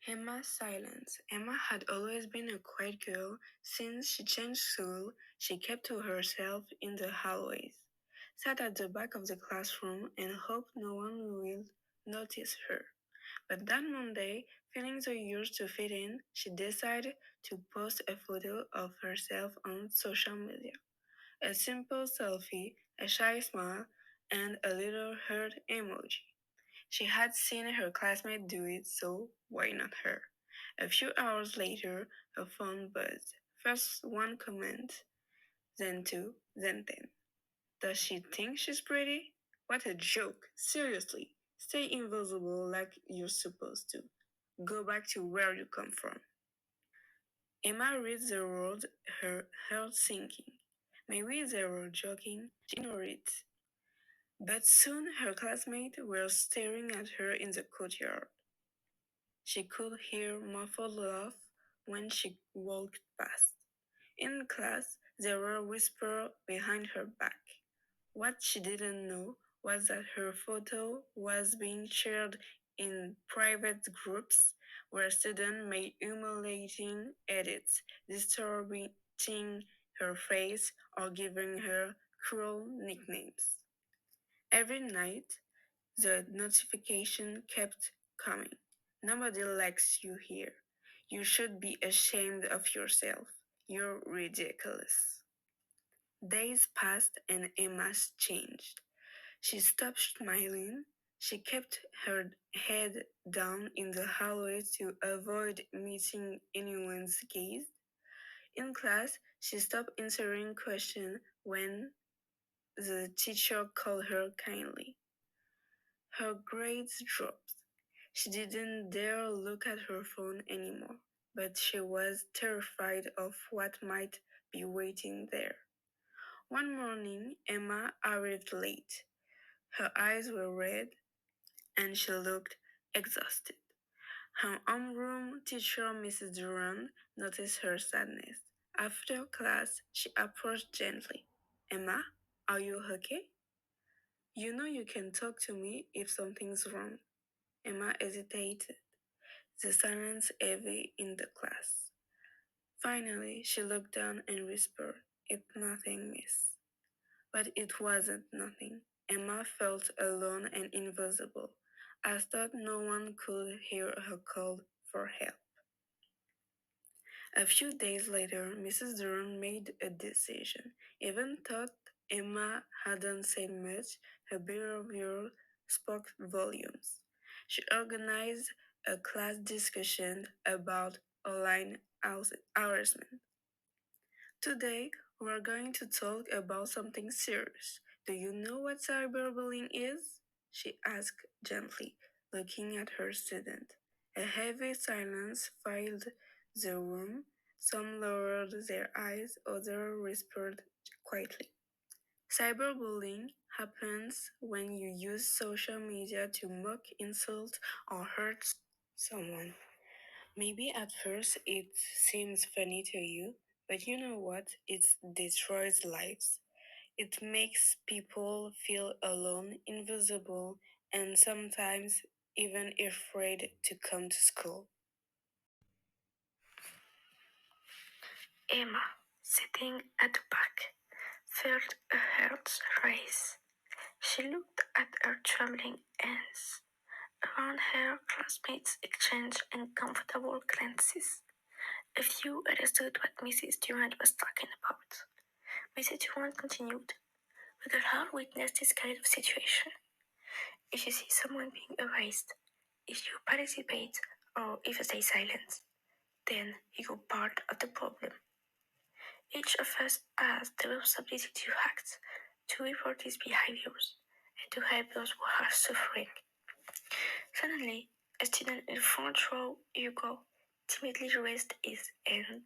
Emma's silence. Emma had always been a quiet girl. Since she changed school, she kept to herself in the hallways, sat at the back of the classroom, and hoped no one would notice her. But that Monday, feeling the urge to fit in, she decided to post a photo of herself on social media. A simple selfie, a shy smile, and a little heart emoji. She had seen her classmate do it, so why not her? A few hours later, her phone buzzed. First one comment, then two, then 10. Does she think she's pretty? What a joke. Seriously. Stay invisible like you're supposed to. Go back to where you come from. Emma reads the world, her heart sinking. Maybe they were joking. She ignored it. But soon her classmates were staring at her in the courtyard. She could hear muffled laugh when she walked past. In class, there were whispers behind her back. What she didn't know was that her photo was being shared in private groups where students made humiliating edits, distorting her face, or giving her cruel nicknames. Every night, the notification kept coming. Nobody likes you here. You should be ashamed of yourself. You're ridiculous. Days passed and Emma changed. She stopped smiling. She kept her head down in the hallway to avoid meeting anyone's gaze. In class, she stopped answering questions when the teacher called her kindly. Her grades dropped. She didn't dare look at her phone anymore, but she was terrified of what might be waiting there. One morning, Emma arrived late. Her eyes were red and she looked exhausted. Her homeroom teacher, Mrs. Durand, noticed her sadness. After class, she approached gently. Emma, are you okay? You know you can talk to me if something's wrong. Emma hesitated, the silence heavy in the class. Finally, she looked down and whispered, It's nothing, miss. But it wasn't nothing. Emma felt alone and invisible. I thought no one could hear her call for help. A few days later, Mrs. Durham made a decision. Even though Emma hadn't said much, her behavior spoke volumes. She organized a class discussion about online harassment. Today, we're going to talk about something serious. Do you know what cyberbullying is? She asked gently, looking at her student. A heavy silence filled the room. Some lowered their eyes, others whispered quietly. Cyberbullying happens when you use social media to mock, insult, or hurt someone. Maybe at first it seems funny to you, but you know what? It destroys lives. It makes people feel alone, invisible, and sometimes even afraid to come to school. Emma, sitting at the back, felt her heart race. She looked at her trembling hands. Around her, classmates exchanged uncomfortable glances. A few understood what Mrs. Durant was talking about. Mrs. Durant continued, We could all witness this kind of situation. If you see someone being erased, if you participate, or if you stay silent, then you're part of the problem. Each of us has the responsibility to act, to report these behaviors, and to help those who are suffering. Suddenly, a student in the front row, Hugo, timidly raised his hand.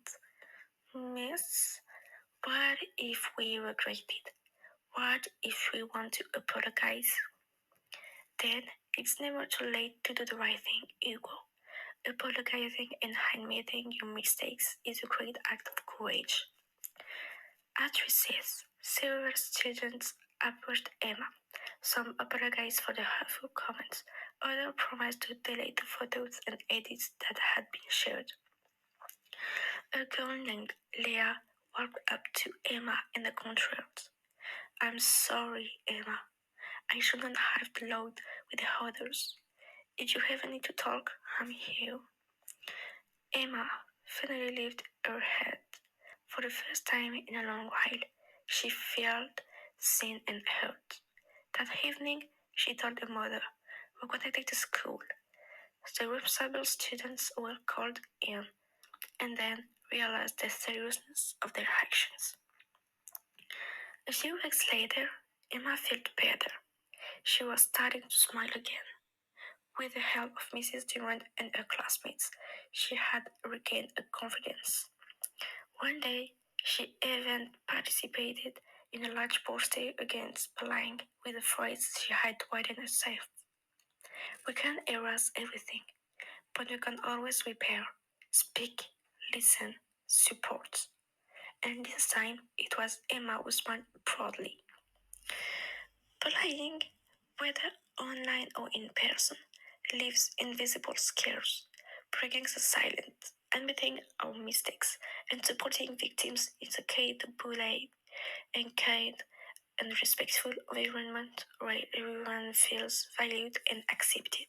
Miss, what if we regret it? What if we want to apologize? Then it's never too late to do the right thing, Hugo. Apologizing and admitting your mistakes is a great act of courage. At recess, several students approached Emma. Some apologized for the hurtful comments, Others promised to delete the photos and edits that had been shared. A girl named Leah walked up to Emma in the concert. I'm sorry, Emma. I shouldn't have loud with the others. If you ever need to talk, I'm here. Emma finally lifted her head. For the first time in a long while, she felt seen and heard. That evening, she told her mother, "We're going to take to school." The responsible students were called in and then realized the seriousness of their actions. A few weeks later, Emma felt better. She was starting to smile again. With the help of Mrs. Durant and her classmates, she had regained her confidence. One day, she even participated in a large poster against bullying with a phrase she had written herself. We can erase everything, but we can always repair, speak, listen, support. And this time, it was Emma who smiled proudly. Bullying, whether online or in person, leaves invisible scars, breaking the silence, admitting our mistakes, and supporting victims is the key to bullying and kind and respectful environment where everyone feels valued and accepted.